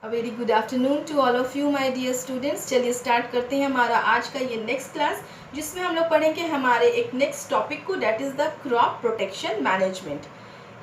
Very good afternoon to all of you my dear students. चलिए start करते हैं हमारा आज का ये नेक्स्ट क्लास, जिसमें हम लोग पढ़ेंगे हमारे एक नेक्स्ट टॉपिक को, that is the crop protection management.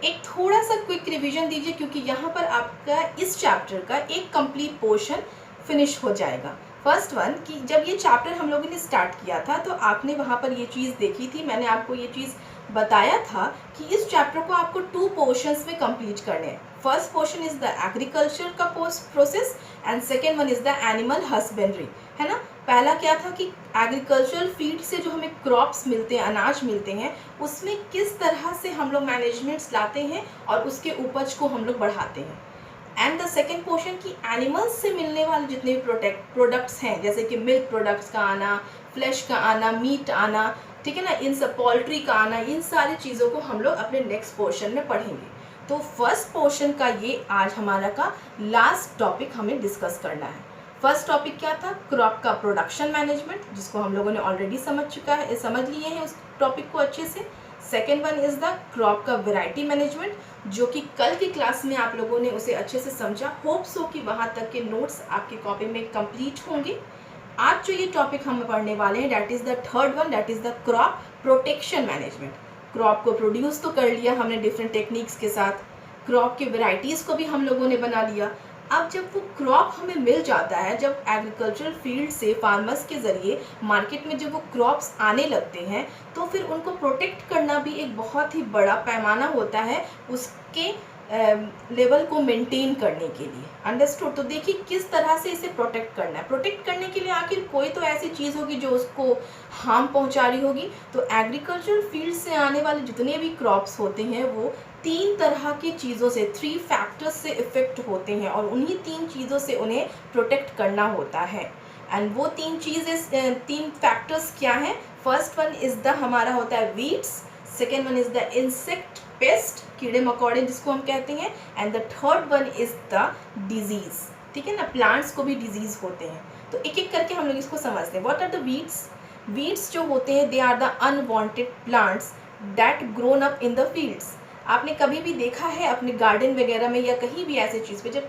एक थोड़ा सा क्विक रिवीजन दीजिए, क्योंकि यहाँ पर आपका इस चैप्टर का एक कंप्लीट पोर्शन फिनिश हो जाएगा। फर्स्ट वन कि जब ये चैप्टर हम लोगों ने स्टार्ट किया था तो आपने वहाँ पर ये चीज़ देखी थी, मैंने आपको ये चीज़ बताया था कि इस चैप्टर को आपको 2 पोर्शंस में कंप्लीट करने हैं। First portion is the agriculture का process and second one is the animal husbandry, है ना। पहला क्या था कि एग्रीकल्चरल फील्ड से जो हमें क्रॉप्स मिलते हैं, अनाज मिलते हैं, उसमें किस तरह से हम लोग मैनेजमेंट्स लाते हैं और उसके उपज को हम लोग बढ़ाते हैं। एंड द सेकेंड पोर्शन की एनिमल्स से मिलने वाले जितने भी प्रोडक्ट्स हैं, जैसे कि मिल्क प्रोडक्ट्स का आना, फ्लैश का आना, मीट आना, ठीक है ना, इन सब पोल्ट्री का आना, इन सारी चीज़ों को हम लोग अपने नेक्स्ट पोर्शन में पढ़ेंगे। तो फर्स्ट पोर्शन का ये आज हमारा का लास्ट टॉपिक हमें डिस्कस करना है। फर्स्ट टॉपिक क्या था? क्रॉप का प्रोडक्शन मैनेजमेंट, जिसको हम लोगों ने ऑलरेडी समझ लिए हैं उस टॉपिक को अच्छे से। Second one is the crop का वेराइटी मैनेजमेंट, जो कि कल की क्लास में आप लोगों ने उसे अच्छे से समझा। होप सो कि वहाँ तक के नोट्स आपकी कॉपी में कंप्लीट होंगे। आज जो ये टॉपिक हम पढ़ने वाले हैं, that is the third one, that is the crop protection management. Crop को प्रोड्यूस तो कर लिया हमने डिफरेंट टेक्निक्स के साथ, क्रॉप की वेराइटीज़ को भी हम लोगों ने बना लिया। अब जब वो क्रॉप हमें मिल जाता है, जब एग्रीकल्चरल फील्ड से फार्मर्स के ज़रिए मार्केट में जब वो क्रॉप्स आने लगते हैं, तो फिर उनको प्रोटेक्ट करना भी एक बहुत ही बड़ा पैमाना होता है उसके लेवल को मेंटेन करने के लिए। अंडरस्टूड? तो देखिए किस तरह से इसे प्रोटेक्ट करना है। प्रोटेक्ट करने के लिए आखिर कोई तो ऐसी चीज़ होगी जो उसको हार्म पहुंचा रही होगी। तो एग्रीकल्चरल फील्ड से आने वाले जितने भी क्रॉप्स होते हैं वो 3 तरह की चीज़ों से, 3 फैक्टर्स से इफ़ेक्ट होते हैं, और उन्हीं 3 चीज़ों से उन्हें प्रोटेक्ट करना होता है। एंड वो 3 फैक्टर्स क्या हैं? फर्स्ट वन इज़ द हमारा होता है weeds, second one is the insect pest, कीड़े मकोड़े जिसको हम कहते हैं, and the third one is the disease. ठीक है ना, प्लांट्स को भी डिजीज़ होते हैं। तो एक एक करके हम लोग इसको समझते हैं। What are the weeds? Weeds जो होते हैं, they are the unwanted plants that grown up in the fields. आपने कभी भी देखा है अपने गार्डन वगैरह में या कहीं भी ऐसे चीज़ पे, जब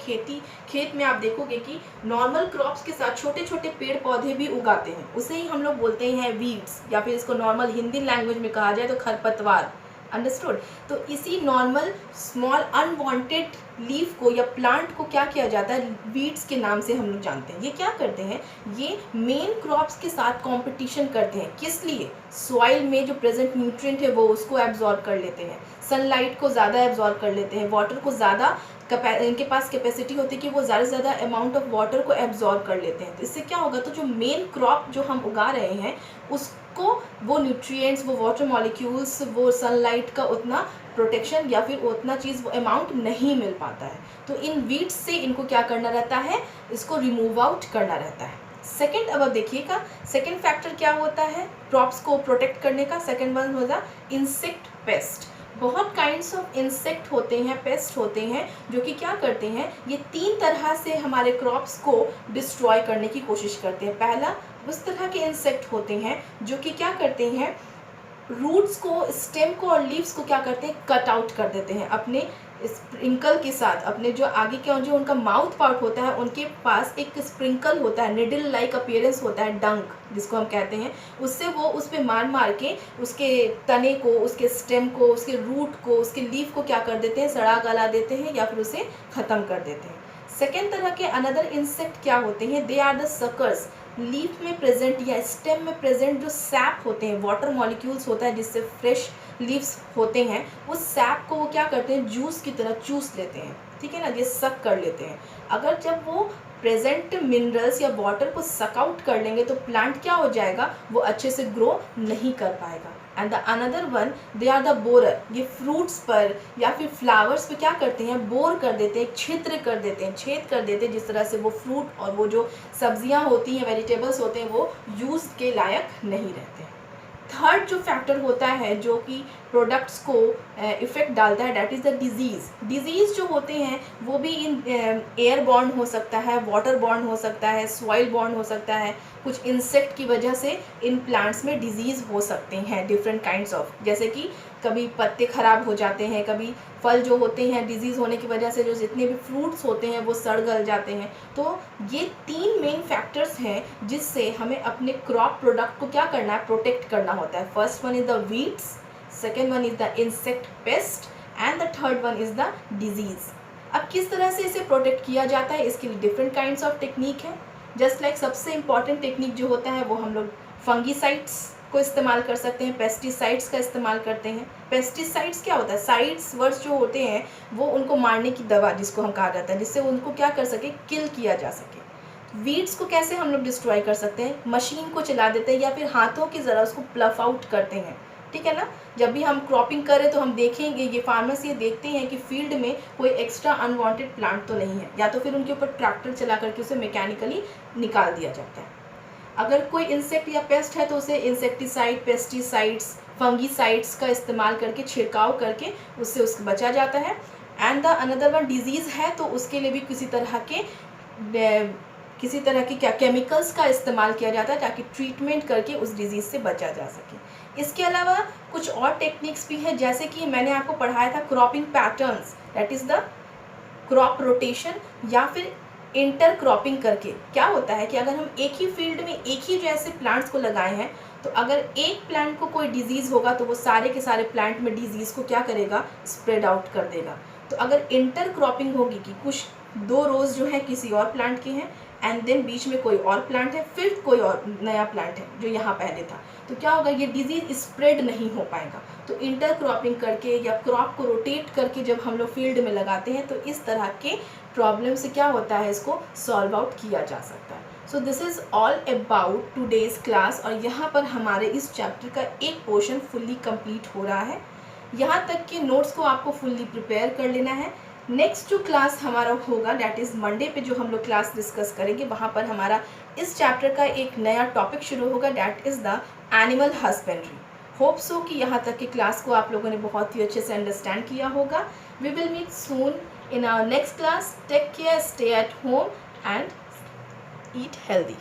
खेत में आप देखोगे कि नॉर्मल क्रॉप्स के साथ छोटे छोटे पेड़ पौधे भी उगाते हैं, उसे ही हम लोग बोलते हैं वीड्स, या फिर इसको नॉर्मल हिंदी लैंग्वेज में कहा जाए तो खरपतवार। अंडरस्टूड? तो इसी नॉर्मल स्मॉल अनवांटेड लीफ को या प्लांट को क्या किया जाता है? वीड्स के नाम से हम लोग जानते हैं। ये क्या करते हैं? ये मेन क्रॉप्स के साथ कंपटीशन करते हैं। किस लिए? सॉइल में जो प्रेजेंट न्यूट्रिएंट है वो उसको एब्जॉर्ब कर लेते हैं, सनलाइट को ज़्यादा एब्जॉर्ब कर लेते हैं, वाटर को ज़्यादा इनके पास कैपेसिटी होती है कि वो ज़्यादा से ज़्यादा अमाउंट ऑफ वाटर को एब्जॉर्ब कर लेते हैं। तो इससे क्या होगा? तो जो मेन क्रॉप जो हम उगा रहे हैं उसको वो न्यूट्रिएंट्स, वो वाटर मॉलिक्यूल्स, वो सनलाइट का उतना प्रोटेक्शन या फिर उतना चीज़, वो अमाउंट नहीं मिल पाता है। तो इन वीड्स से इनको क्या करना रहता है? इसको रिमूव आउट करना रहता है। सेकेंड, अब देखिएगा सेकेंड फैक्टर क्या होता है क्रॉप्स को प्रोटेक्ट करने का? सेकेंड वन होगा इंसेक्ट पेस्ट। बहुत काइंड्स ऑफ इंसेक्ट होते हैं, पेस्ट होते हैं, जो कि क्या करते हैं? ये 3 तरह से हमारे क्रॉप्स को डिस्ट्रॉय करने की कोशिश करते हैं। पहला, उस तरह के इंसेक्ट होते हैं जो कि क्या करते हैं? रूट्स को, स्टेम को और लीव्स को क्या करते हैं? कट आउट कर देते हैं अपने स्प्रिंकल के साथ। अपने जो आगे के जो उनका माउथ पार्ट होता है, उनके पास एक स्प्रिंकल होता है, निडल लाइक अपीयरेंस होता है, डंक जिसको हम कहते हैं। उससे वो उस पर मार के उसके तने को, उसके स्टेम को, उसके रूट को, उसके लीफ को क्या कर देते हैं? सड़ा गला देते हैं या फिर उसे ख़त्म कर देते हैं। सेकेंड तरह के अनदर इंसेक्ट क्या होते हैं? They are the suckers. Leaf में प्रेजेंट या स्टेम में प्रेजेंट जो सैप होते हैं, वाटर मॉलिक्यूल्स होता है जिससे फ्रेश लीव्स होते हैं, उस सैप को वो क्या करते हैं? जूस की तरह चूस लेते हैं। ठीक है ना, ये सक कर लेते हैं। अगर जब वो प्रेजेंट मिनरल्स या वाटर को सक आउट कर लेंगे तो प्लांट क्या हो जाएगा? वो अच्छे से ग्रो नहीं कर पाएगा। And the another one, they are the borer. ये फ्रूट्स पर या फिर फ्लावर्स पे क्या करते हैं? बोर कर देते हैं, छिद्र कर देते हैं, छेद कर देते हैं, जिस तरह से वो फ्रूट और वो जो सब्जियां होती हैं, वेजिटेबल्स होते हैं, वो यूज़ के लायक नहीं रहते हैं। थर्ड जो फैक्टर होता है जो कि प्रोडक्ट्स को इफ़ेक्ट डालता है, that is the disease. Disease जो होते हैं वो भी इन एयर बॉर्न हो सकता है, वाटर बॉर्न हो सकता है, सॉइल बॉर्न हो सकता है। कुछ इंसेक्ट की वजह से इन प्लांट्स में डिजीज़ हो सकते हैं, डिफरेंट काइंड्स ऑफ, जैसे कि कभी पत्ते ख़राब हो जाते हैं, कभी फल जो होते हैं डिजीज़ होने की वजह से जो जितने भी फ्रूट्स होते हैं वो सड़ गल जाते हैं। तो ये 3 मेन फैक्टर्स हैं जिससे हमें अपने क्रॉप प्रोडक्ट को क्या करना है, प्रोटेक्ट करना होता है। First one is the weeds, second one is the insect pest and the third one is the disease. अब किस तरह से इसे प्रोटेक्ट किया जाता है, इसके लिए डिफरेंट काइंड्स ऑफ टेक्निक है। जस्ट लाइक सबसे इम्पॉर्टेंट टेक्निक जो होता है वो हम लोग फंगीसाइड्स को इस्तेमाल कर सकते हैं, पेस्टिसाइड्स का इस्तेमाल करते हैं। पेस्टिसाइड्स क्या होता है, साइड्स वर्ड्स जो होते हैं वो उनको मारने की दवा जिसको हम कहा जाता है, जिससे उनको क्या कर सके, किल किया जा सके। वीड्स को कैसे हम लोग डिस्ट्रॉय कर सकते हैं, मशीन को चला देते हैं या फिर हाथों की ज़रा उसको प्लफ आउट करते हैं, ठीक है ना। जब भी हम क्रॉपिंग करें तो हम देखेंगे, ये फार्मर्स ये देखते हैं कि फील्ड में कोई एक्स्ट्रा अनवांटेड प्लांट तो नहीं है, या तो फिर उनके ऊपर ट्रैक्टर चला करके उसे मैकेनिकली निकाल दिया जाता है। अगर कोई इंसेक्ट या पेस्ट है तो उसे इंसेक्टिसाइड, पेस्टिसाइड्स, फंगीसाइड्स का इस्तेमाल करके, छिड़काव करके उससे बचा जाता है। And the another one disease है तो उसके लिए भी किसी तरह के क्या केमिकल्स का इस्तेमाल किया जाता है ताकि ट्रीटमेंट करके उस डिजीज़ से बचा जा सके। इसके अलावा कुछ और टेक्निक्स भी हैं, जैसे कि मैंने आपको पढ़ाया था cropping patterns, that is the crop rotation या फिर इंटर क्रॉपिंग करके। क्या होता है कि अगर हम एक ही फील्ड में एक ही जैसे प्लांट्स को लगाए हैं तो अगर एक प्लांट को कोई डिजीज़ होगा तो वो सारे के सारे प्लांट में डिजीज़ को क्या करेगा, स्प्रेड आउट कर देगा। तो अगर इंटर क्रॉपिंग होगी कि कुछ 2 रोज़ जो है किसी और प्लांट के हैं एंड देन बीच में कोई और प्लांट है, फिर कोई और नया प्लांट है जो यहाँ पहले था, तो क्या होगा, ये डिजीज़ स्प्रेड नहीं हो पाएगा। तो इंटर क्रॉपिंग करके या क्रॉप को रोटेट करके जब हम लोग फील्ड में लगाते हैं तो इस तरह के प्रॉब्लम से क्या होता है, इसको सॉल्व आउट किया जा सकता है। So this is all about today's class, और यहाँ पर हमारे इस चैप्टर का एक पोर्शन फुल्ली कंप्लीट हो रहा है। यहाँ तक कि नोट्स को आपको फुल्ली प्रिपेयर कर लेना है। नेक्स्ट जो क्लास हमारा होगा डैट इज़ मंडे पे जो हम लोग क्लास डिस्कस करेंगे, वहाँ पर हमारा इस चैप्टर का एक नया टॉपिक शुरू होगा, that is the animal husbandry. Hope so कि यहाँ तक की क्लास को आप लोगों ने बहुत ही अच्छे से अंडरस्टैंड किया होगा। We will meet soon in our next class. Take care, stay at home and eat healthy.